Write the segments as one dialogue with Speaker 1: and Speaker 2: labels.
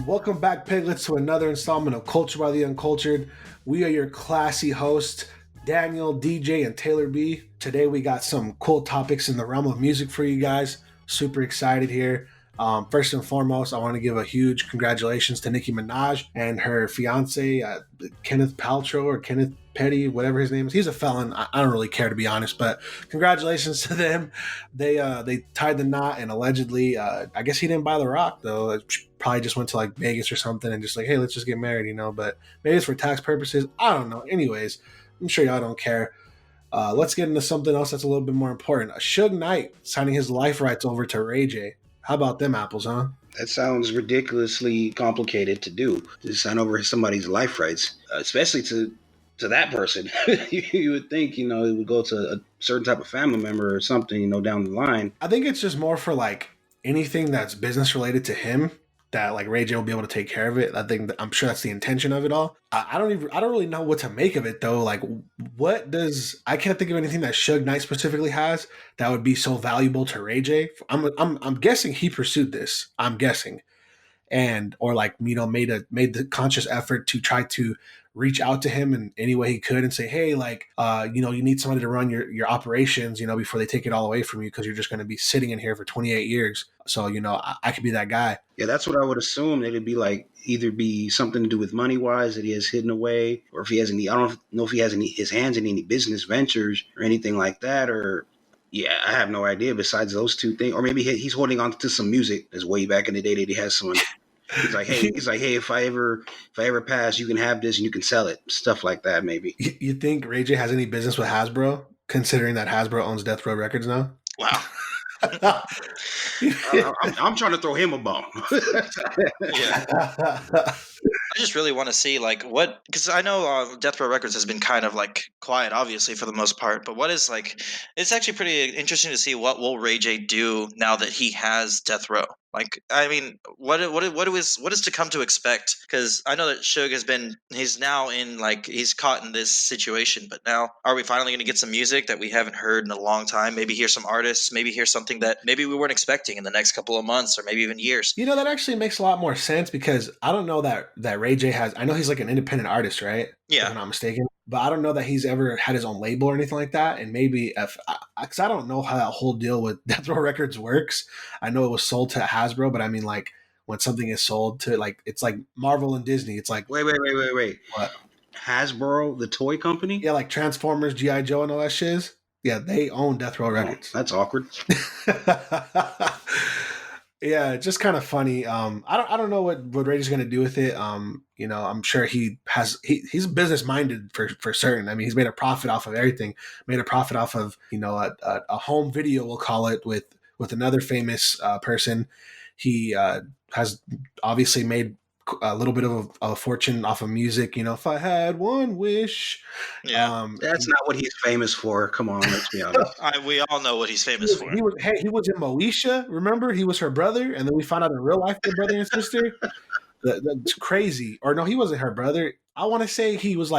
Speaker 1: Welcome back, Piglets, to another installment of Culture by the Uncultured. We are your classy hosts, Daniel, DJ, and Taylor B. Today we got some cool topics in the realm of music for you guys. Super excited here. First and foremost, I want to give a huge congratulations to Nicki Minaj and her fiance, Kenneth Paltrow or Kenneth Petty, whatever his name is. He's a felon. I don't really care, to be honest, but congratulations to them. They tied the knot, and allegedly, I guess he didn't buy the rock, though. It probably just went to like Vegas or something and just like, hey, let's just get married, but maybe it's for tax purposes. I don't know. Anyways, I'm sure y'all don't care. Let's get into something else that's a little bit more important. Suge Knight signing his life rights over to Ray J. How about them apples, huh?
Speaker 2: That sounds ridiculously complicated to do, to sign over somebody's life rights, especially to that person. You would think, it would go to a certain type of family member or something, down the line.
Speaker 1: I think it's just more for like anything that's business related to him that like Ray J will be able to take care of it. I'm sure that's the intention of it all. I don't really know what to make of it though. Like, I can't think of anything that Suge Knight specifically has that would be so valuable to Ray J. I'm guessing he pursued this. I'm guessing, or like made the conscious effort to try to reach out to him in any way he could and say, hey, like, you need somebody to run your operations, before they take it all away from you because you're just going to be sitting in here for 28 years. So, I could be that guy.
Speaker 2: Yeah, that's what I would assume. It'd be like either be something to do with money wise that he has hidden away, or if he has any, I don't know if he has his hands in any business ventures or anything like that, or yeah, I have no idea besides those two things. Or maybe he's holding on to some music that's way back in the day that he has someone. He's like, hey, if I ever pass, you can have this and you can sell it. Stuff like that, maybe.
Speaker 1: You think Ray J has any business with Hasbro, considering that Hasbro owns Death Row Records now?
Speaker 2: Wow. I'm trying to throw him a bone.
Speaker 3: Yeah. I just really want to see because I know Death Row Records has been kind of like quiet, obviously, for the most part. But what is it's actually pretty interesting to see what will Ray J do now that he has Death Row. Like, I mean, what is to come to expect? Because I know that Suge he's now he's caught in this situation. But now, are we finally going to get some music that we haven't heard in a long time? Maybe hear some artists, maybe hear something that maybe we weren't expecting in the next couple of months or maybe even years.
Speaker 1: That actually makes a lot more sense because I don't know that Ray J has, I know he's like an independent artist, right?
Speaker 3: Yeah.
Speaker 1: If I'm not mistaken. But I don't know that he's ever had his own label or anything like that. And maybe because I don't know how that whole deal with Death Row Records works. I know it was sold to Hasbro, but I mean, like, when something is sold to, like, it's like Marvel and Disney. It's like,
Speaker 2: wait.
Speaker 1: What?
Speaker 2: Hasbro, the toy company?
Speaker 1: Yeah, like Transformers, G.I. Joe, and all that shiz. Yeah, they own Death Row Records.
Speaker 2: That's awkward.
Speaker 1: Yeah, just kind of funny. I don't know what Ray J's gonna do with it. I'm sure he's business minded for certain. I mean, he's made a profit off of everything. Made a profit off of a home video, we'll call it, with another famous person. He has obviously made a little bit of a fortune off of music. If I had one wish.
Speaker 3: Yeah,
Speaker 2: that's not what he's famous for. Come on, let's be honest.
Speaker 3: We all know what he's famous for.
Speaker 1: He was in Moesha. Remember, he was her brother, and then we found out in real life they're brother and sister. That's crazy. Or no, he wasn't her brother. I want to say he was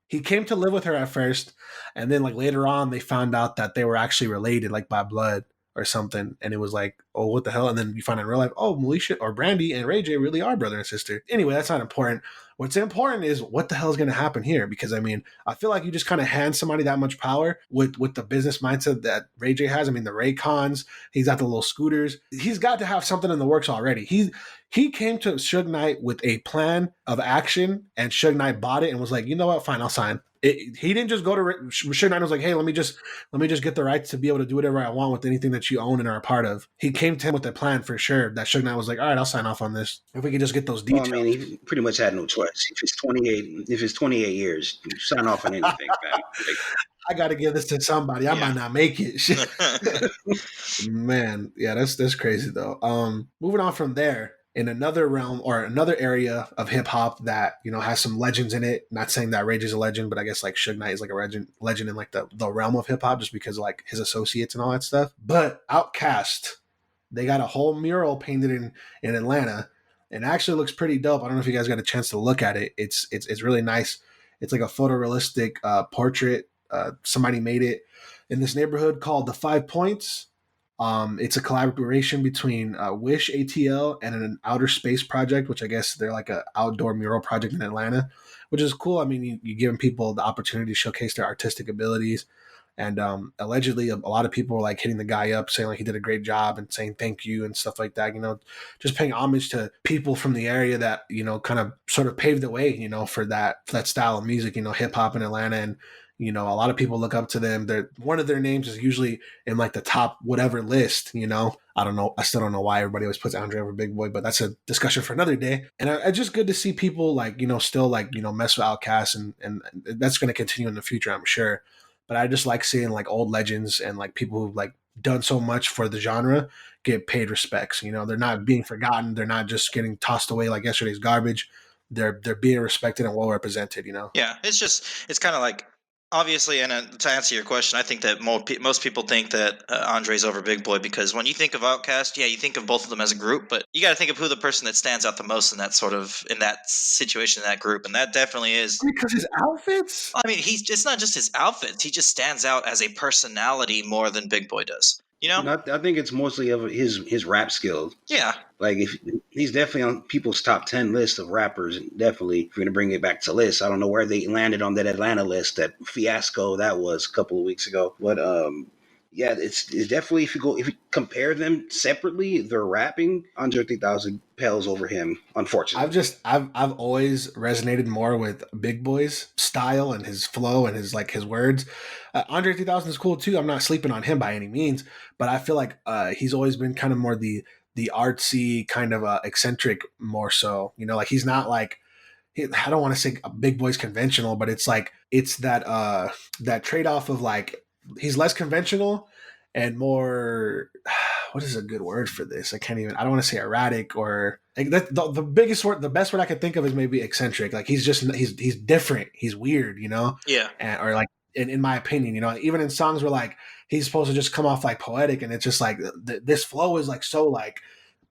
Speaker 1: he came to live with her at first, and then later on they found out that they were actually related, by blood or something, and it was like, oh, what the hell? And then you find out in real life, oh, Moesha or Brandy and Ray J really are brother and sister. Anyway, that's not important. What's important is what the hell is going to happen here, because I mean, I feel like you just kind of hand somebody that much power with the business mindset that Ray J has. I mean, the Raycons, he's got the little scooters. He's got to have something in the works already. He came to Suge Knight with a plan of action, and Suge Knight bought it and was like, you know what, fine, I'll sign. He didn't just go to Suge Knight and was like, hey, let me just get the rights to be able to do whatever I want with anything that you own and are a part of. He came to him with a plan for sure that Suge Knight was like, all right, I'll sign off on this if we can just get those details.
Speaker 2: Well, I mean, he pretty much had no choice. If it's 28 years, you sign off on anything, man.
Speaker 1: I got to give this to somebody. I might not make it. Man, yeah, that's crazy though. Moving on from there. In another realm or another area of hip hop that, has some legends in it. Not saying that Ray J's a legend, but I guess Suge Knight is a legend in the realm of hip hop just because of his associates and all that stuff. But Outkast, they got a whole mural painted in Atlanta, and actually looks pretty dope. I don't know if you guys got a chance to look at it. It's really nice. It's like a photorealistic portrait. Somebody made it in this neighborhood called the 5 Points. It's a collaboration between Wish ATL and an outer space project, which I guess they're like an outdoor mural project in Atlanta, which is cool. I mean, you're giving people the opportunity to showcase their artistic abilities. And allegedly, a lot of people were like hitting the guy up, saying like he did a great job and saying thank you and stuff like that. Just paying homage to people from the area that kind of sort of paved the way, for that style of music. Hip hop in Atlanta, and a lot of people look up to them. One of their names is usually in like the top whatever list. I don't know. I still don't know why everybody always puts Andre over Big Boy, but that's a discussion for another day. And it's just good to see people like still like mess with Outkast, and that's going to continue in the future, I'm sure. But I just like seeing like old legends and like people who've like done so much for the genre get paid respects. They're not being forgotten. They're not just getting tossed away like yesterday's garbage. They're being respected and well represented.
Speaker 3: Yeah, it's kind of like, obviously, and to answer your question, I think that most people think that Andre's over Big Boy because when you think of Outkast, yeah, you think of both of them as a group, but you got to think of who the person that stands out the most in that situation, in that group, and that definitely is
Speaker 1: because his outfits.
Speaker 3: I mean, it's not just his outfits; he just stands out as a personality more than Big Boy does.
Speaker 2: I think it's mostly of his rap skills.
Speaker 3: Yeah.
Speaker 2: Like if he's definitely on people's top 10 list of rappers, and definitely if you're gonna bring it back to lists, I don't know where they landed on that Atlanta list, that fiasco that was a couple of weeks ago. But yeah, it's definitely if you compare them separately, their rapping, Andre 3000 pales over him, unfortunately.
Speaker 1: I've always resonated more with Big Boy's style and his flow and his words. Andre 3000 is cool too. I'm not sleeping on him by any means, but I feel like he's always been kind of more the artsy kind of eccentric more so. Like he's not like, I don't want to say Big Boy's conventional, but it's like it's that trade off of like he's less conventional and more. What is a good word for this? I don't want to say erratic or like that. The biggest word, the best word I could think of is maybe eccentric. Like he's different. He's weird,
Speaker 3: Yeah.
Speaker 1: Or like in my opinion, even in songs where like he's supposed to just come off like poetic, and it's just like this flow is like so like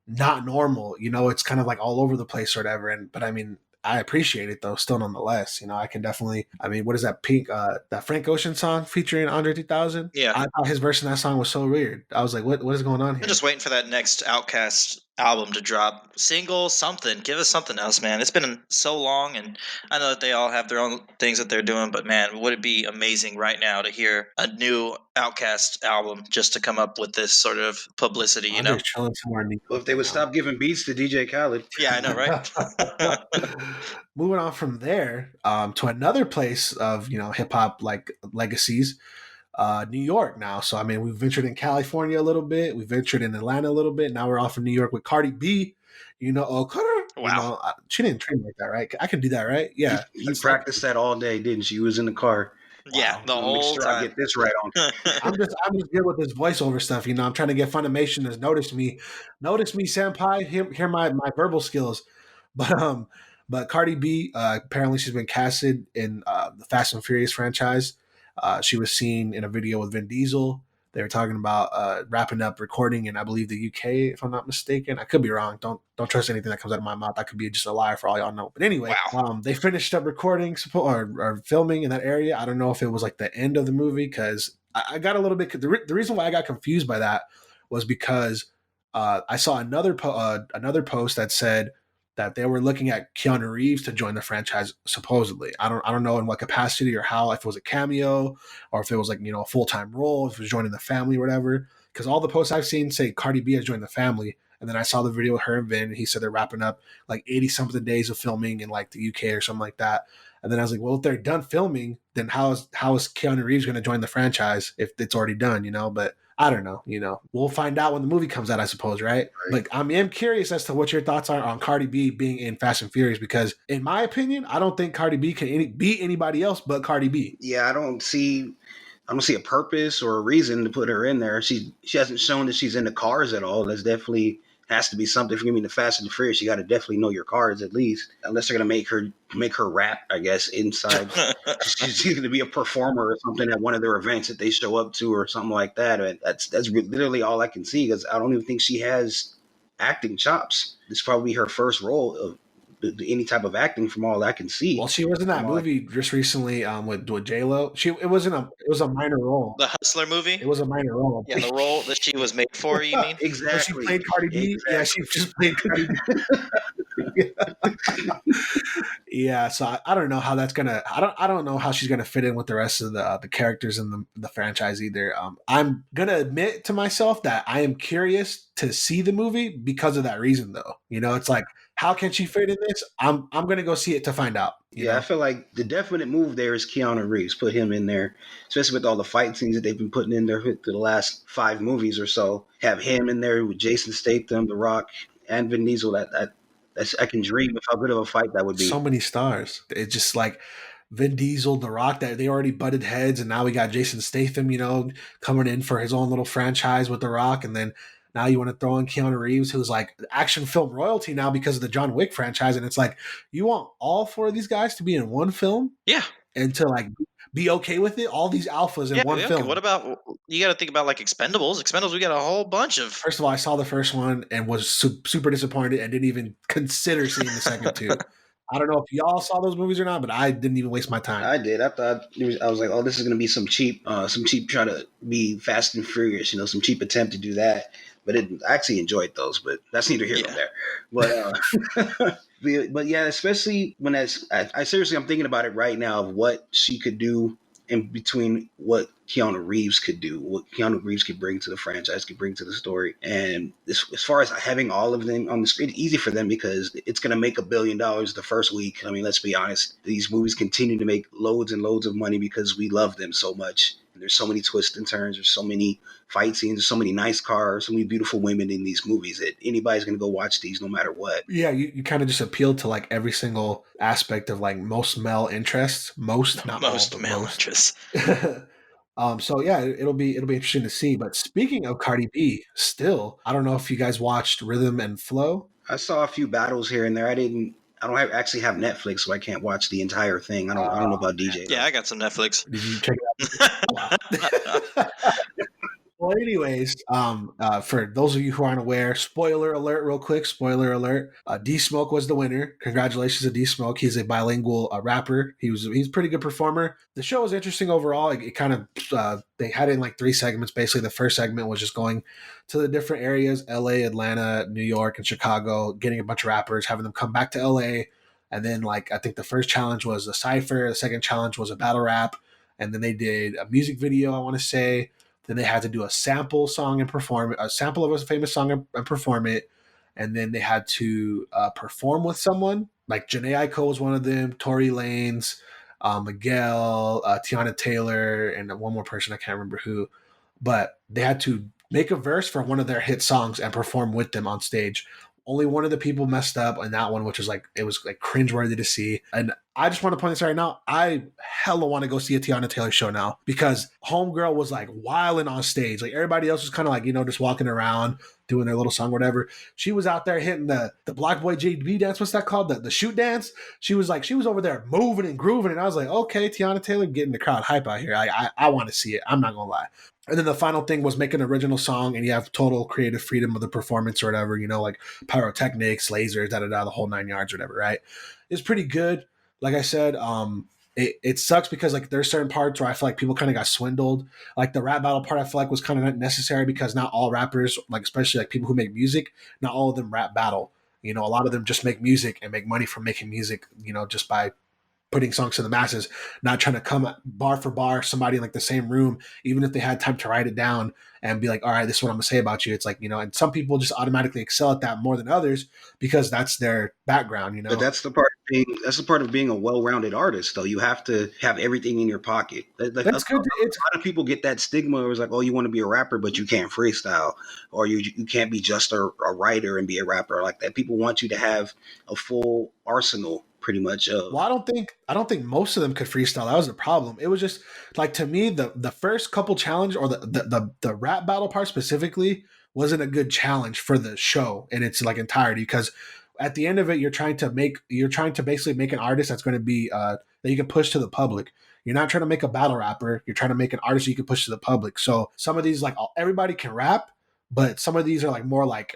Speaker 1: not normal. It's kind of like all over the place or whatever. But I mean, I appreciate it though, still nonetheless. I can definitely. I mean, what is that that Frank Ocean song featuring Andre 3000?
Speaker 3: Yeah.
Speaker 1: I thought his verse in that song was so weird. I was like, what is going on here?
Speaker 3: I'm just waiting for that next Outkast album to drop. Single, something. Give us something else, man. It's been so long, and I know that they all have their own things that they're doing, but man, would it be amazing right now to hear a new Outkast album just to come up with this sort of publicity,
Speaker 1: Chilling somewhere
Speaker 2: well, if they would stop giving beats to DJ Khaled.
Speaker 3: Yeah, I know, right?
Speaker 1: Moving on from there to another place of hip hop like legacies, New York now. So I mean, we've ventured in California a little bit, we ventured in Atlanta a little bit. Now we're off in New York with Cardi B.
Speaker 3: Wow.
Speaker 1: She didn't train like that, right? I can do that, right? Yeah.
Speaker 2: You practiced that all day, didn't you? You was in the car.
Speaker 3: Yeah, the whole time.
Speaker 2: I get this right on.
Speaker 1: I'm just good with this voiceover stuff. I'm trying to get Funimation to notice me, senpai. Hear my verbal skills, but Cardi B apparently she's been casted in the Fast and Furious franchise. She was seen in a video with Vin Diesel. They were talking about wrapping up recording in, I believe, the UK, if I'm not mistaken. I could be wrong. Don't trust anything that comes out of my mouth. I could be just a liar for all y'all know. But anyway,
Speaker 3: wow.
Speaker 1: They finished up recording or filming in that area. I don't know if it was like the end of the movie because I got a little bit. The reason why I got confused by that was because I saw another post that said that they were looking at Keanu Reeves to join the franchise, supposedly. I don't know in what capacity or how, if it was a cameo or if it was like, a full-time role, if it was joining the family or whatever. Because all the posts I've seen say Cardi B has joined the family. And then I saw the video with her and Vin, and he said they're wrapping up like 80-something days of filming in like the UK or something like that. And then I was like, well, if they're done filming, then how is Keanu Reeves going to join the franchise if it's already done, But I don't know, we'll find out when the movie comes out, I suppose, right? Like, I am curious as to what your thoughts are on Cardi B being in Fast and Furious, because in my opinion, I don't think Cardi B can beat anybody else but Cardi B.
Speaker 2: Yeah, I don't see a purpose or a reason to put her in there. She hasn't shown that she's into cars at all. That's definitely has to be something. If you're going to be the Fast and the Furious, you got to definitely know your cards at least. Unless they're going to make her rap, I guess, inside. She's going to be a performer or something at one of their events that they show up to or something like that. And that's literally all I can see because I don't even think she has acting chops. This is probably her first role of any type of acting from all I can see.
Speaker 1: Well, she was in that movie just recently with J-Lo. It was a minor role.
Speaker 3: The Hustler movie?
Speaker 1: It was a minor role.
Speaker 3: Yeah, the role that she was made for, you mean?
Speaker 2: Exactly.
Speaker 1: When she played Cardi B.
Speaker 2: Exactly.
Speaker 1: Yeah, she just played Cardi B. Yeah, so I don't know how that's gonna. I don't know how she's gonna fit in with the rest of the characters in the franchise either. I'm gonna admit to myself that I am curious to see the movie because of that reason, though. You know, it's like, how can she fit in this? I'm gonna go see it to find out. You know?
Speaker 2: I feel like the definite move there is Keanu Reeves. Put him in there, especially with all the fight scenes that they've been putting in there for the last 5 movies or so. Have him in there with Jason Statham, The Rock, and Vin Diesel. I can dream of how good of a fight that would be.
Speaker 1: So many stars. It's just like Vin Diesel, The Rock, that they already butted heads, and now we got Jason Statham, you know, coming in for his own little franchise with The Rock, and then now you want to throw in Keanu Reeves, who's like action film royalty now because of the John Wick franchise, and it's like, you want all 4 of these guys to be in one film?
Speaker 3: Yeah.
Speaker 1: And to like be okay with it? All these alphas in one film.
Speaker 3: What about, you got to think about like Expendables. Expendables, we got a whole bunch of.
Speaker 1: First of all, I saw the first one and was super disappointed and didn't even consider seeing the second 2. I don't know if y'all saw those movies or not, but I didn't even waste my time.
Speaker 2: I did. I thought I was like, oh, this is going to be some cheap try to be Fast and Furious, you know, some cheap attempt to do that. But I actually enjoyed those, but that's neither here nor there. But but yeah, especially when I seriously, I'm thinking about it right now of what she could do in between what Keanu Reeves could do, what Keanu Reeves could bring to the franchise, could bring to the story. And as far as having all of them on the screen, easy for them because it's going to make $1 billion the first week. I mean, let's be honest. These movies continue to make loads and loads of money because we love them so much. And there's so many twists and turns. There's so many fight scenes. There's so many nice cars, so many beautiful women in these movies that anybody's going to go watch these no matter what.
Speaker 1: Yeah, you kind of just appeal to like every single aspect of like most male interests. Most, not
Speaker 3: most
Speaker 1: all,
Speaker 3: male
Speaker 1: most.
Speaker 3: interests.
Speaker 1: So yeah, it'll be interesting to see. But speaking of Cardi B, still, I don't know if you guys watched Rhythm and Flow.
Speaker 2: I saw a few battles here and there. I don't actually have Netflix, so I can't watch the entire thing. I don't know about DJ.
Speaker 3: Yeah, I got some Netflix.
Speaker 1: Did you check it out? Well, anyways, for those of you who aren't aware, spoiler alert, real quick, spoiler alert. D Smoke was the winner. Congratulations to D Smoke. He's a bilingual rapper. He's a pretty good performer. The show was interesting overall. It kind of they had it in like 3 segments. Basically, the first segment was just going to the different areas: LA, Atlanta, New York, and Chicago, getting a bunch of rappers, having them come back to LA. And then, like, I think the first challenge was a cypher. The second challenge was a battle rap. And then they did a music video, I want to say. Then they had to do a sample song and perform it, a sample of a famous song and perform it. And then they had to perform with someone. Like Janae Aiko was one of them, Tory Lanez, Miguel, Tiana Taylor, and one more person, I can't remember who. But they had to make a verse for one of their hit songs and perform with them on stage. Only one of the people messed up on that one, which was like, it was like cringeworthy to see. And I just want to point this out right now. I hella want to go see a Tiana Taylor show now because Homegirl was like wilding on stage. Like everybody else was kind of like, you know, just walking around doing their little song, whatever. She was out there hitting the Black Boy JB dance. What's that called? The shoot dance. She was over there moving and grooving. And I was like, okay, Tiana Taylor getting the crowd hype out here. I want to see it. I'm not going to lie. And then the final thing was make an original song and you have total creative freedom of the performance or whatever, you know, like pyrotechnics, lasers, the whole 9 yards or whatever, right? It's pretty good. Like I said, it sucks because like there's certain parts where I feel like people kind of got swindled. Like the rap battle part I feel like was kind of not necessary because not all rappers, like especially like people who make music, not all of them rap battle. You know, a lot of them just make music and make money from making music, you know, just by putting songs to the masses, not trying to come bar for bar somebody in like the same room, even if they had time to write it down and be like, all right, this is what I'm gonna say about you. It's like, you know, and some people just automatically excel at that more than others because that's their background, you know.
Speaker 2: But that's the part of being a well-rounded artist, though. You have to have everything in your pocket. Like,
Speaker 1: that's good.
Speaker 2: A lot of people get that stigma where it's like, oh, you want to be a rapper, but you can't freestyle, or you can't be just a writer and be a rapper like that. People want you to have a full arsenal. Pretty much.
Speaker 1: Well, I don't think most of them could freestyle. That was the problem. It was just like, to me, the first couple challenge or the rap battle part specifically wasn't a good challenge for the show in its like entirety because at the end of it, you're trying to basically make an artist that's going to be that you can push to the public. You're not trying to make a battle rapper. You're trying to make an artist you can push to the public. So some of these like everybody can rap, but some of these are like more like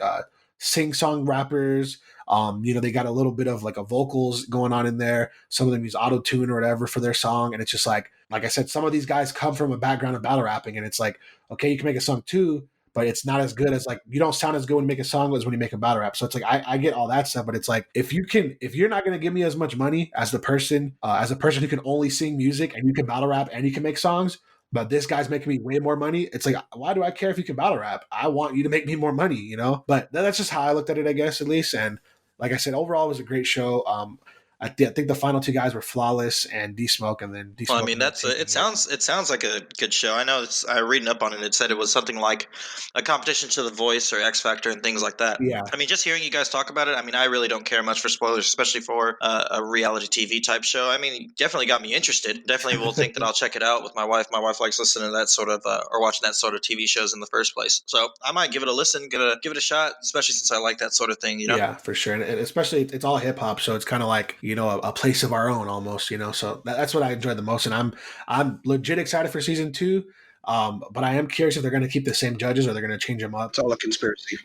Speaker 1: sing-song rappers. They got a little bit of like a vocals going on in there. Some of them use auto tune or whatever for their song, and it's just like I said, some of these guys come from a background of battle rapping, and it's like, okay, you can make a song too, but it's not as good as like you don't sound as good when you make a song as when you make a battle rap. So it's like I get all that stuff, but it's like if you're not gonna give me as much money as the person who can only sing music and you can battle rap and you can make songs, but this guy's making me way more money. It's like, why do I care if you can battle rap? I want you to make me more money, But that's just how I looked at it, I guess, at least. And like I said, overall, it was a great show. I think the final two guys were Flawless and D-Smoke, and then D-Smoke.
Speaker 3: Well, I mean, it sounds like a good show. I know I reading up on it. It said it was something like a competition to The Voice or X Factor and things like that.
Speaker 1: Yeah.
Speaker 3: I mean, just hearing you guys talk about it, I mean, I really don't care much for spoilers, especially for a reality TV type show. I mean, it definitely got me interested. Definitely will think that I'll check it out with my wife. My wife likes listening to that sort of or watching that sort of TV shows in the first place. So I might give it a listen, give it a shot, especially since I like that sort of thing.
Speaker 1: Yeah, for sure, and especially it's all hip hop, so it's kind of like a place of our own almost. So that's what I enjoyed the most, and I'm legit excited for season 2. But I am curious if they're going to keep the same judges or they're going to change them up.
Speaker 2: It's all a conspiracy.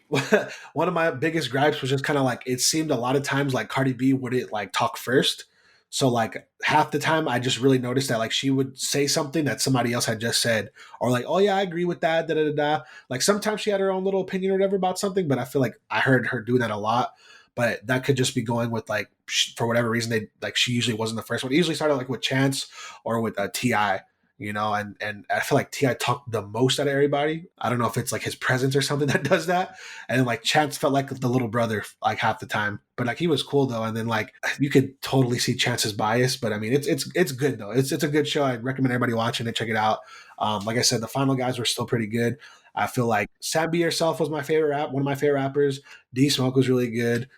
Speaker 1: One of my biggest gripes was just kind of like it seemed a lot of times like Cardi B wouldn't like talk first. So like half the time I just really noticed that like she would say something that somebody else had just said, or like, oh yeah, I agree with that, da da da da. Like sometimes she had her own little opinion or whatever about something, but I feel like I heard her do that a lot. But that could just be going with like for whatever reason she usually wasn't the first one. It usually started like with Chance or with T.I., and I feel like T.I. talked the most out of everybody. I don't know if it's like his presence or something that does that. And then like Chance felt like the little brother like half the time, but like he was cool though. And then like you could totally see Chance's bias, but I mean it's good though. It's a good show. I'd recommend everybody watching it. Check it out. Like I said, the final guys were still pretty good. I feel like Sam B Yourself was one of my favorite rappers. D-Smoke was really good.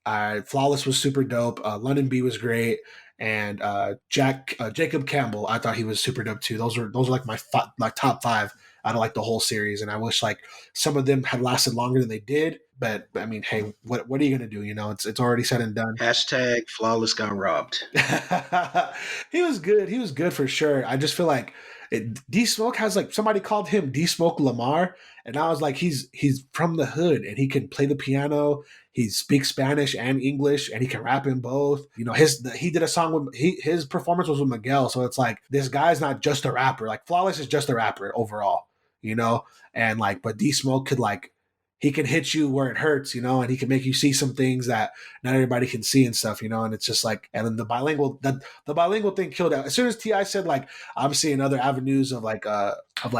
Speaker 1: Flawless was super dope. London B was great. And Jacob Campbell, I thought he was super dope too. Those are like my top 5 out of like the whole series. And I wish like some of them had lasted longer than they did. But I mean, hey, what are you gonna do? It's already said and done.
Speaker 2: # Flawless got robbed.
Speaker 1: He was good. He was good for sure. I just feel like D-Smoke has like somebody called him D-Smoke Lamar, and I was like, he's from the hood and he can play the piano. He speaks Spanish and English, and he can rap in both. He did a song with his performance was with Miguel, so it's like this guy's not just a rapper. Like Flawless is just a rapper overall, and like, but D-Smoke could like. He can hit you where it hurts, and he can make you see some things that not everybody can see and stuff, and it's just like, and then the bilingual thing killed out. As soon as T.I. said like, I'm seeing other avenues of like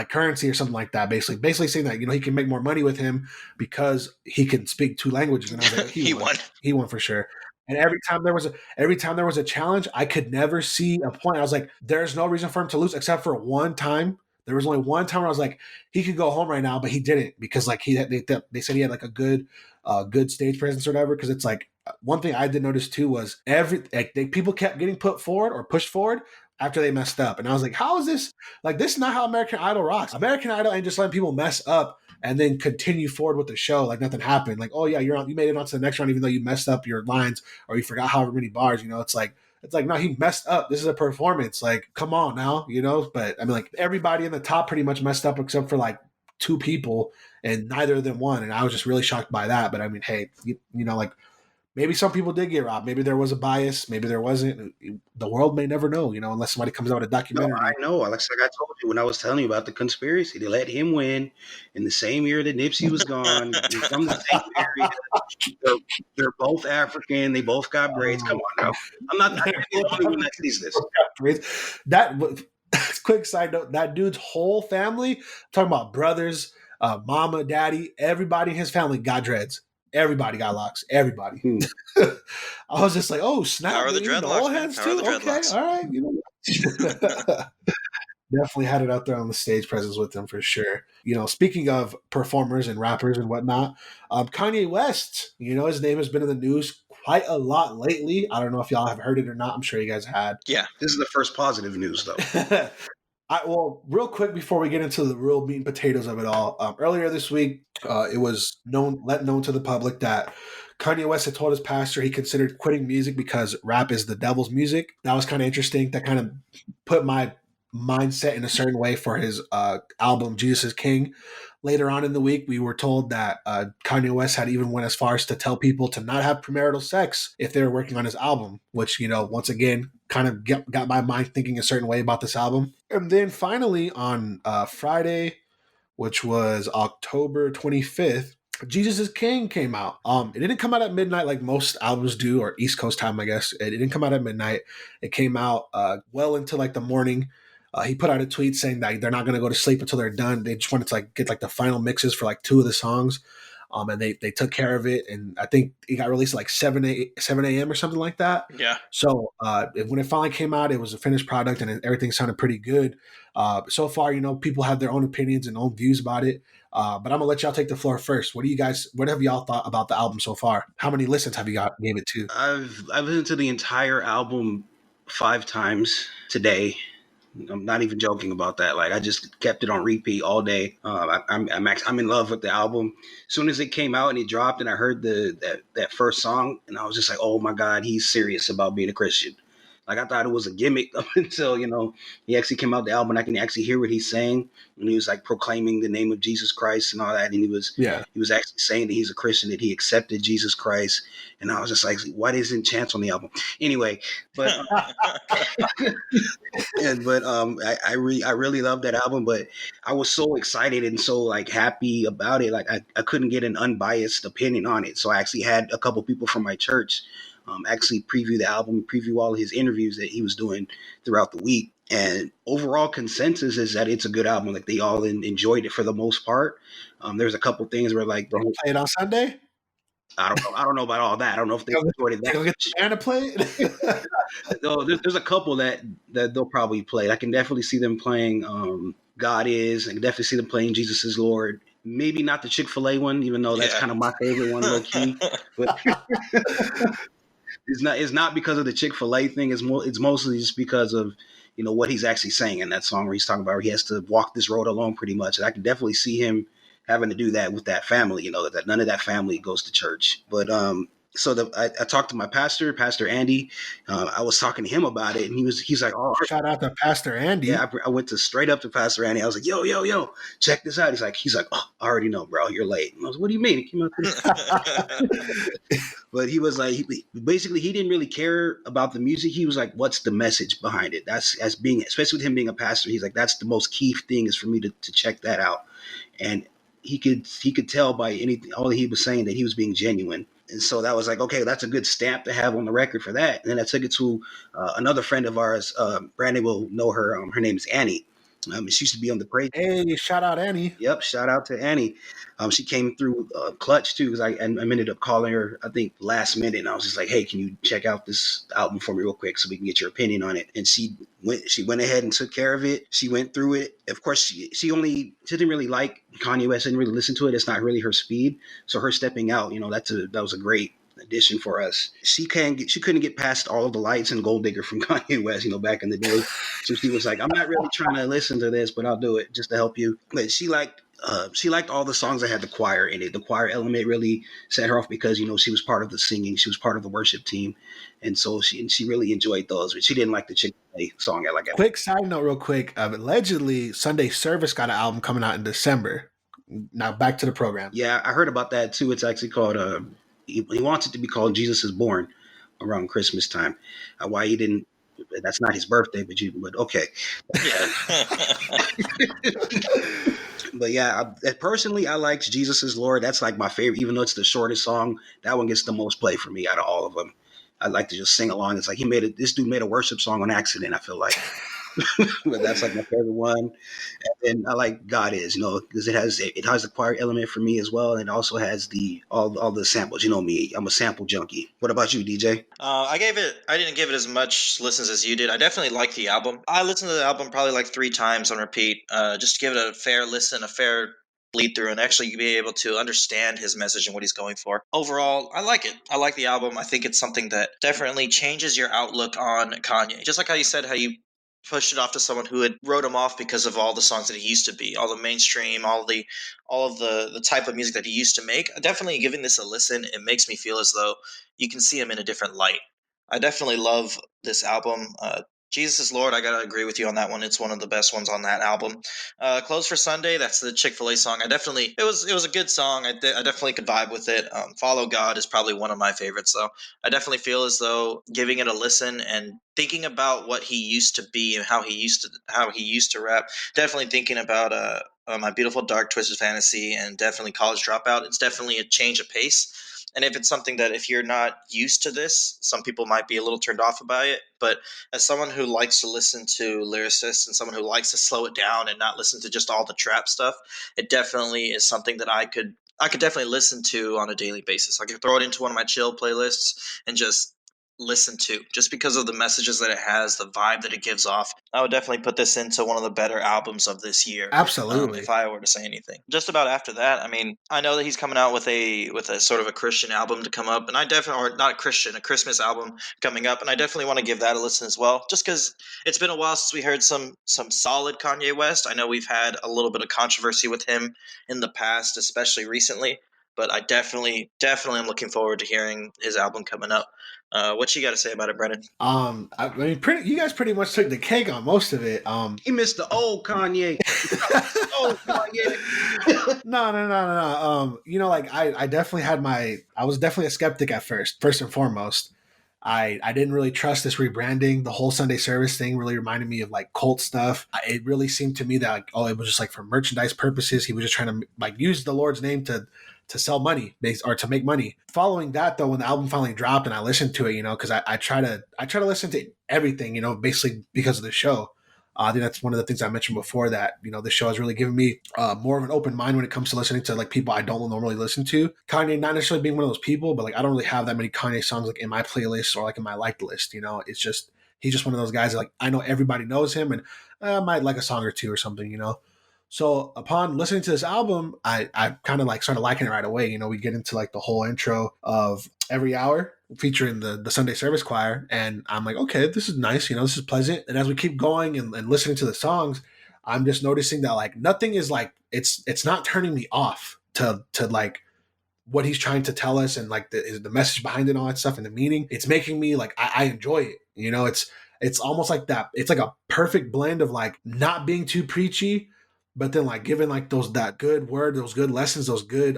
Speaker 1: currency or something like that, basically saying that, he can make more money with him because he can speak 2 languages. And I was like, he won for sure. And every time there was a challenge, I could never see a point. I was like, there's no reason for him to lose except for one time. There was only one time where I was like, he could go home right now, but he didn't because like they said he had like a good stage presence or whatever. Because it's like one thing I did notice too was people kept getting put forward or pushed forward after they messed up, and I was like, how is this? Like this is not how American Idol rocks. American Idol ain't just letting people mess up and then continue forward with the show like nothing happened. Like, oh yeah, you made it onto the next round even though you messed up your lines or you forgot however many bars. It's like, no, he messed up. This is a performance. Like, come on now, But I mean, like everybody in the top pretty much messed up except for like 2 people, and neither of them won. And I was just really shocked by that. But I mean, hey, like maybe some people did get robbed. Maybe there was a bias. Maybe there wasn't. The world may never know, unless somebody comes out with a documentary.
Speaker 2: No, I know. Like I told you when I was telling you about the conspiracy, they let him win in the same year that Nipsey was gone. From the same area. They're both African. They both got braids. Come on now. I'm not the only one that sees this.
Speaker 1: That quick side note, that dude's whole family, talking about brothers, mama, daddy, everybody in his family got dreads. Everybody got locks. Everybody. I was just like, oh, snap.
Speaker 3: Power of the dreadlocks.
Speaker 1: All hands too? Okay, all right. Definitely had it out there on the stage presence with them for sure. Speaking of performers and rappers and whatnot, Kanye West, his name has been in the news quite a lot lately. I don't know if y'all have heard it or not. I'm sure you guys had.
Speaker 2: Yeah. This is the first positive news, though.
Speaker 1: Well, real quick before we get into the real meat and potatoes of it all, earlier this week, it was let known to the public that Kanye West had told his pastor he considered quitting music because rap is the devil's music. That was kind of interesting. That kind of put my mindset in a certain way for his album Jesus is King. Later on in the week, we were told that Kanye West had even went as far as to tell people to not have premarital sex if they were working on his album, which, once again, kind of got my mind thinking a certain way about this album. And then finally on Friday, which was October 25th, Jesus is King came out. It didn't come out at midnight like most albums do, or East Coast time, I guess. It didn't come out at midnight. It came out well into like the morning. He put out a tweet saying that they're not going to go to sleep until they're done. They just wanted to like get like the final mixes for like 2 of the songs. And they took care of it. And I think it got released at like 7 a.m. or something like that.
Speaker 3: Yeah.
Speaker 1: So when it finally came out, it was a finished product and everything sounded pretty good. So far, people have their own opinions and own views about it. But I'm gonna let y'all take the floor first. What have y'all thought about the album so far? How many listens have you gave it to?
Speaker 2: I've listened to the entire album 5 times today. I'm not even joking about that. Like, I just kept it on repeat all day. I'm in love with the album. As soon as it came out and it dropped, and I heard that first song, and I was just like, oh my God, he's serious about being a Christian. Like, I thought it was a gimmick up until, he actually came out the album and I can actually hear what he's saying. And he was like proclaiming the name of Jesus Christ and all that. And he was actually saying that he's a Christian, that he accepted Jesus Christ. And I was just like, why isn't Chance on the album? Anyway, but I really love that album, but I was so excited and so like happy about it. Like I couldn't get an unbiased opinion on it. So I actually had a couple people from my church actually preview the album, preview all his interviews that he was doing throughout the week. And overall consensus is that it's a good album. Like, they all enjoyed it for the most part. There's a couple things where like
Speaker 1: play it on Sunday.
Speaker 2: I don't know about all that. I don't know if they recorded that.
Speaker 1: They'll get the band to play it.
Speaker 2: No, there's a couple that they'll probably play. I can definitely see them playing God Is. I can definitely see them playing Jesus is Lord. Maybe not the Chick-fil-A one, even though that's kind of my favorite one, low key. But it's not because of the Chick-fil-A thing. It's mostly just because of what he's actually saying in that song, where he's talking about he has to walk this road alone pretty much. And I can definitely see him having to do that with that family, that none of that family goes to church. But I talked to my pastor, Pastor Andy. I was talking to him about it, and he's like, "Oh,
Speaker 1: shout out to Pastor Andy."
Speaker 2: Yeah, I went straight up to Pastor Andy. I was like, "Yo, check this out." He's like, "Oh, I already know, bro. You're late." And I was, "What do you mean?" It came out But he was like, he didn't really care about the music. He was like, "What's the message behind it?" That's especially with him being a pastor. He's like, "That's the most key thing is for me to check that out." And he could tell by all he was saying that he was being genuine. And so that was like, okay, that's a good stamp to have on the record for that. And then I took it to another friend of ours. Brandon will know her. Her name is Annie. She used to be on the Praise.
Speaker 1: Hey, shout out Annie.
Speaker 2: Yep, shout out to Annie. She came through clutch too, because I ended up calling her, I think, last minute, and I was just like, "Hey, can you check out this album for me real quick so we can get your opinion on it?" And she went ahead and took care of it. She went through it. Of course, she didn't really like Kanye West, didn't really listen to it. It's not really her speed. So her stepping out, that was a great addition for us. She couldn't get past All of the Lights and Gold Digger from Kanye West, back in the day. So she was like, "I'm not really trying to listen to this, but I'll do it just to help you." But she liked all the songs that had the choir in it. The choir element really set her off because she was part of the singing, she was part of the worship team, and so she really enjoyed those. But she didn't like the Chick-fil-A song.
Speaker 1: Quick side note, real quick. Allegedly, Sunday Service got an album coming out in December. Now back to the program.
Speaker 2: Yeah, I heard about that too. It's actually called. He wants it to be called Jesus is Born around Christmas time. Why he didn't? That's not his birthday, but okay. But yeah, personally, I like Jesus is Lord. That's like my favorite, even though it's the shortest song. That one gets the most play for me out of all of them. I like to just sing along. It's like this dude made a worship song on accident, I feel like. But that's like my favorite one. And then I like God Is, because it has the choir element for me as well, and it also has all the samples. You know me, I'm a sample junkie. What about you, DJ?
Speaker 3: I didn't give it as much listens as you did. I definitely like the album. I listened to the album probably like 3 times on repeat, just to give it a fair listen, a fair bleed through, and actually be able to understand his message and what he's going for. Overall, I like it. I like the album. I think it's something that definitely changes your outlook on Kanye. Just like how you said how you pushed it off to someone who had wrote him off because of all the songs that he used to be, all the mainstream, all of the type of music that he used to make. Definitely giving this a listen, it makes me feel as though you can see him in a different light. I definitely love this album. Jesus is Lord, I gotta agree with you on that one. It's one of the best ones on that album. Close for Sunday, that's the Chick-fil-A song. It was a good song. I definitely could vibe with it. Follow God is probably one of my favorites, though. I definitely feel as though giving it a listen and thinking about what he used to be and how he used to rap. Definitely thinking about My Beautiful Dark Twisted Fantasy and definitely College Dropout. It's definitely a change of pace. And if it's something that if you're not used to this, some people might be a little turned off by it. But as someone who likes to listen to lyricists and someone who likes to slow it down and not listen to just all the trap stuff, it definitely is something that I could definitely listen to on a daily basis. I could throw it into one of my chill playlists and just listen to just because of the messages that it has, the vibe that it gives off. I would definitely put this into one of the better albums of this year.
Speaker 1: Absolutely.
Speaker 3: If I were to say anything. Just about after that, I mean, I know that he's coming out with a sort of a Christian album to come up, and I definitely, or not a Christian, a Christmas album coming up, and I definitely want to give that a listen as well. Just because it's been a while since we heard some solid Kanye West. I know we've had a little bit of controversy with him in the past, especially recently. But I definitely am looking forward to hearing his album coming up. What you got to say about it, Brennan?
Speaker 1: I mean, you guys pretty much took the cake on most of it.
Speaker 2: He missed the old Kanye. Old Kanye.
Speaker 1: No. Like I definitely I was definitely a skeptic at first and foremost. I didn't really trust this rebranding. The whole Sunday service thing really reminded me of like cult stuff. It really seemed to me that like, it was just like for merchandise purposes. He was just trying to like use the Lord's name to sell money or to make money. Following that though, when the album finally dropped and I listened to it, because I try to listen to everything, basically because of the show. I think that's one of the things I mentioned before that, the show has really given me more of an open mind when it comes to listening to like people I don't normally listen to. Kanye, not necessarily being one of those people, but like I don't really have that many Kanye songs like in my playlist or like in my liked list. It's just, he's just one of those guys that like I know everybody knows him and I might like a song or two or something. So upon listening to this album, I kind of like started liking it right away. We get into like the whole intro of Every Hour featuring the Sunday service choir. And I'm like, okay, this is nice. This is pleasant. And as we keep going and listening to the songs, I'm just noticing that like nothing is like, it's not turning me off to like what he's trying to tell us and like the message behind it and all that stuff and the meaning. It's making me like, I enjoy it. It's almost like that. It's like a perfect blend of like not being too preachy, but then like giving like that good word, those good lessons, those good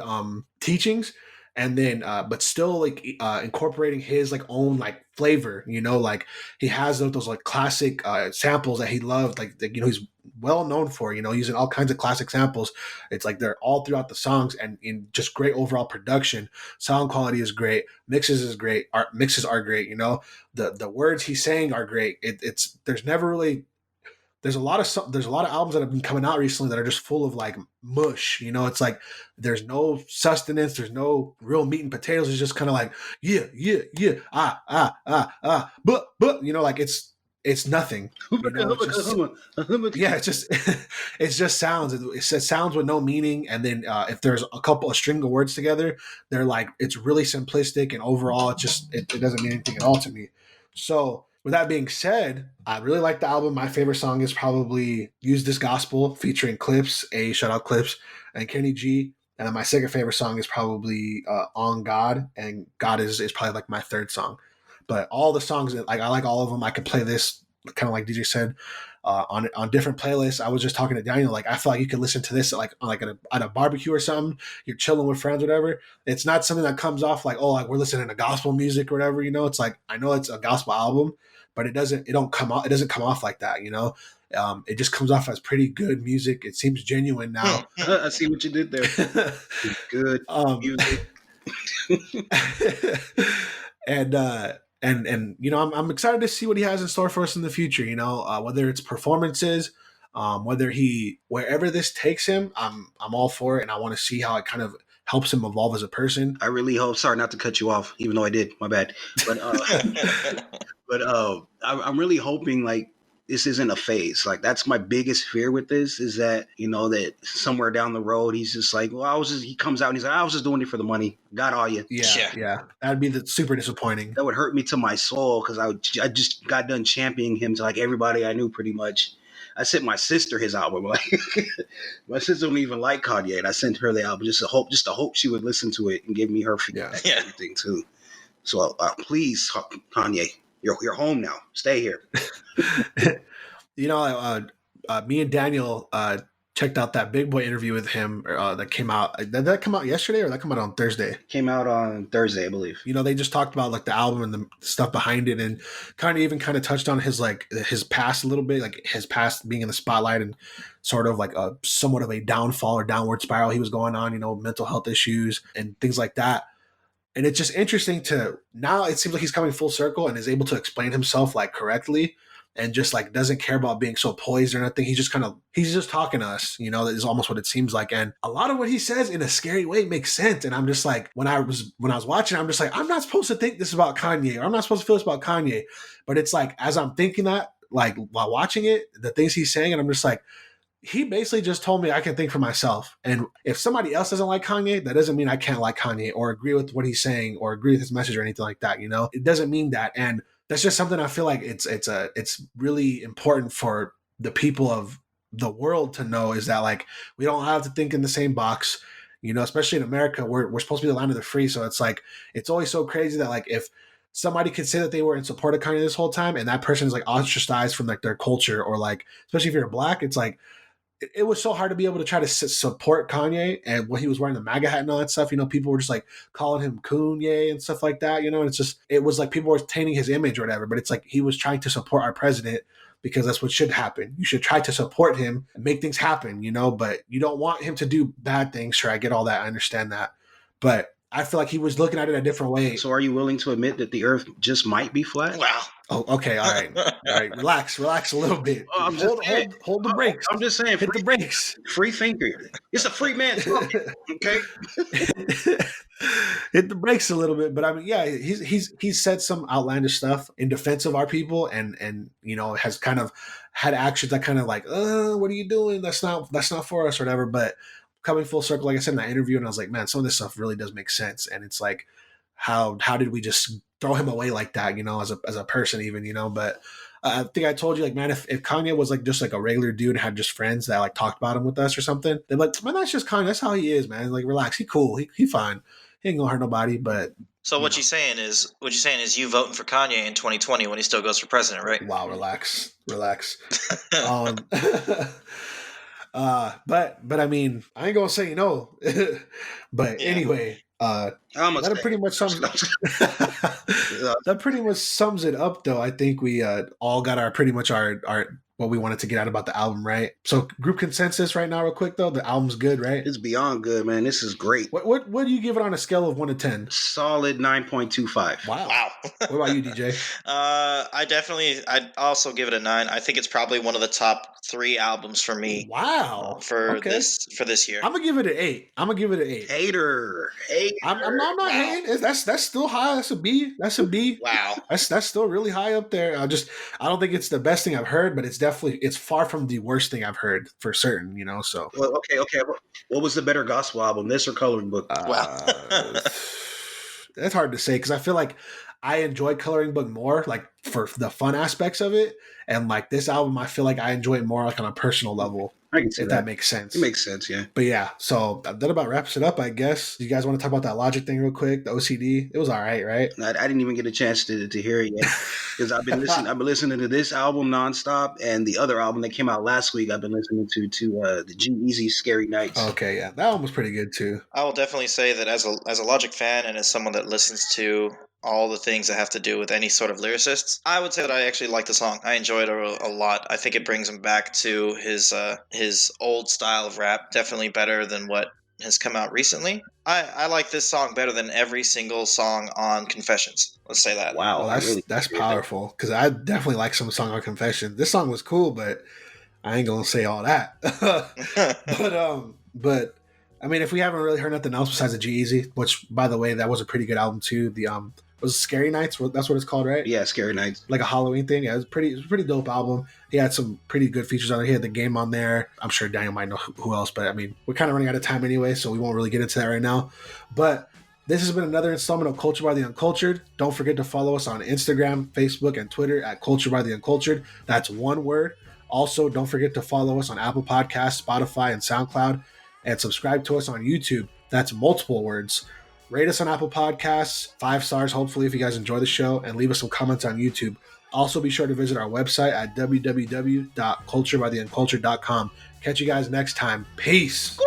Speaker 1: teachings, and then but still like incorporating his like own like flavor. Like he has those like classic samples that he loved, like he's well known for. Using all kinds of classic samples. It's like they're all throughout the songs, and in just great overall production. Sound quality is great. Mixes are great. The words he's saying are great. There's a lot of albums that have been coming out recently that are just full of like mush. It's like there's no sustenance, there's no real meat and potatoes. It's just kind of like yeah, but like it's nothing. It's just it's just sounds. It sounds with no meaning, and then if there's a string of words together, they're like it's really simplistic, and overall it doesn't mean anything at all to me. So with that being said, I really like the album. My favorite song is probably Use This Gospel featuring Clips, shoutout Clips, and Kenny G. And then my second favorite song is probably On God, and God is probably like my third song. But all the songs, like I like all of them. I could play this, kind of like DJ said, on different playlists. I was just talking to Daniel, like I feel like you could listen to this at a barbecue or something. You're chilling with friends, whatever. It's not something that comes off like, oh, like we're listening to gospel music or whatever. It's like I know it's a gospel album, but it doesn't come off like that. It just comes off as pretty good music. It seems genuine now.
Speaker 2: I see what you did there. Good music.
Speaker 1: And I'm excited to see what he has in store for us in the future. Whether it's performances, wherever this takes him, I'm all for it, and I want to see how it kind of helps him evolve as a person.
Speaker 2: I really hope. Sorry, not to cut you off, even though I did. My bad. But I'm really hoping like this isn't a phase. Like that's my biggest fear with this is that that somewhere down the road he's just like, well, he comes out and he's like, I was just doing it for the money. Got all you.
Speaker 1: Yeah. That'd be super disappointing.
Speaker 2: That would hurt me to my soul because I just got done championing him to like everybody I knew pretty much. I sent my sister his album. Like my sister don't even like Kanye, and I sent her the album just to hope she would listen to it and give me her feedback and everything too. So please, Kanye, You're home now. Stay here.
Speaker 1: You know, me and Daniel checked out that Big Boy interview with him that came out. Did that come out yesterday or that come out on Thursday?
Speaker 2: Came out on Thursday, I believe.
Speaker 1: You know, they just talked about like the album and the stuff behind it, and kind of touched on his past a little bit, like his past being in the spotlight and sort of like a somewhat of a downfall or downward spiral he was going on. You know, mental health issues and things like that. And it's just interesting to now it seems like he's coming full circle and is able to explain himself like correctly and just like doesn't care about being so poised or nothing. He's just talking to us, you know, that is almost what it seems like. And a lot of what he says in a scary way makes sense. And I'm just like, when I was watching, I'm just like, I'm not supposed to think this about Kanye, or I'm not supposed to feel this about Kanye. But it's like, as I'm thinking that, like while watching it, the things he's saying, and I'm just like, he basically just told me I can think for myself. And if somebody else doesn't like Kanye, that doesn't mean I can't like Kanye or agree with what he's saying or agree with his message or anything like that. You know, it doesn't mean that. And that's just something I feel like it's really important for the people of the world to know, is that like, we don't have to think in the same box, you know, especially in America, we're supposed to be the land of the free. So it's like, it's always so crazy that like, if somebody could say that they were in support of Kanye this whole time and that person is like ostracized from like their culture, or like, especially if you're black, it's like, it was so hard to be able to try to support Kanye and when he was wearing the MAGA hat and all that stuff. You know, people were just like calling him Kanye and stuff like that. You know, and it's just, it was like people were tainting his image or whatever. But it's like he was trying to support our president because that's what should happen. You should try to support him and make things happen, you know, but you don't want him to do bad things. Sure, I get all that. I understand that. But I feel like he was looking at it a different way.
Speaker 2: So are you willing to admit that the earth just might be flat?
Speaker 3: Wow.
Speaker 1: Oh, okay. All right. Relax a little bit. Hold the brakes.
Speaker 2: I'm just saying.
Speaker 1: Hit the brakes.
Speaker 2: Free thinker. It's a free man talking. Okay.
Speaker 1: Hit the brakes a little bit, but I mean, yeah, he's said some outlandish stuff in defense of our people, and you know, has kind of had actions that kind of like, what are you doing? That's not for us or whatever. But coming full circle, like I said in that interview, and I was like, man, some of this stuff really does make sense, and it's like, how did we just throw him away like that, you know, as a person even, you know? But I think I told you, like, man, if Kanye was like just like a regular dude and had just friends that like talked about him with us or something, they're like, man, that's just Kanye. That's how he is, man. Like, relax. He cool. He fine. He ain't gonna hurt nobody. But
Speaker 3: so what you're saying is you voting for Kanye in 2020 when he still goes for president, right?
Speaker 1: Wow, relax. But I mean, I ain't gonna say no. But yeah. Anyway, that pretty much sums it up, though. I think we all got our what we wanted to get out about the album, right? So group consensus right now, real quick though. The album's good, right?
Speaker 2: It's beyond good, man. This is great.
Speaker 1: What do you give it on a scale of 1 to 10?
Speaker 2: Solid 9.25.
Speaker 1: Wow. What about you, DJ?
Speaker 3: I'd also give it a 9. I think it's probably one of the top 3 albums for me.
Speaker 1: Wow.
Speaker 3: This year.
Speaker 1: I'm gonna give it an 8.
Speaker 2: Hater.
Speaker 1: I'm not hating. That's still high. That's a B.
Speaker 3: Wow.
Speaker 1: That's still really high up there. I don't think it's the best thing I've heard, but it's far from the worst thing I've heard for certain, you know. So
Speaker 2: well, okay. What was the better gospel album, this or Coloring Book?
Speaker 3: Wow.
Speaker 1: That's hard to say because I feel like I enjoy Coloring Book more, like for the fun aspects of it, and like this album, I feel like I enjoy it more like on a personal level.
Speaker 2: I can see
Speaker 1: if that makes sense.
Speaker 2: It makes sense, yeah.
Speaker 1: But yeah, so that about wraps it up, I guess. You guys want to talk about that Logic thing real quick? The OCD, it was all right?
Speaker 2: I didn't even get a chance to hear it yet because I've been listening to this album nonstop, and the other album that came out last week I've been listening to the G-Eazy Scary Nights.
Speaker 1: Okay, yeah, that one was pretty good too.
Speaker 3: I will definitely say that as a Logic fan and as someone that listens to all the things that have to do with any sort of lyricists, I would say that I actually like the song. I enjoy it a lot. I think it brings him back to his old style of rap. Definitely better than what has come out recently. I like this song better than every single song on Confessions. Let's say that.
Speaker 1: Wow, that's powerful because I definitely like some song on Confessions. This song was cool, but I ain't gonna say all that. But I mean, if we haven't really heard nothing else besides the G-Eazy, which by the way, that was a pretty good album too. The was Scary Nights. That's what it's called, right?
Speaker 2: Yeah, Scary Nights.
Speaker 1: Like a Halloween thing. Yeah, it was a pretty dope album. He had some pretty good features on it. He had the game on there. I'm sure Daniel might know who else, but I mean, we're kind of running out of time anyway, so we won't really get into that right now. But this has been another installment of Culture by the Uncultured. Don't forget to follow us on Instagram, Facebook, and Twitter at Culture by the Uncultured. That's one word. Also, don't forget to follow us on Apple Podcasts, Spotify, and SoundCloud, and subscribe to us on YouTube. That's multiple words. Rate us on Apple Podcasts, 5 stars, hopefully, if you guys enjoy the show, and leave us some comments on YouTube. Also, be sure to visit our website at www.culturebytheuncultured.com. Catch you guys next time. Peace.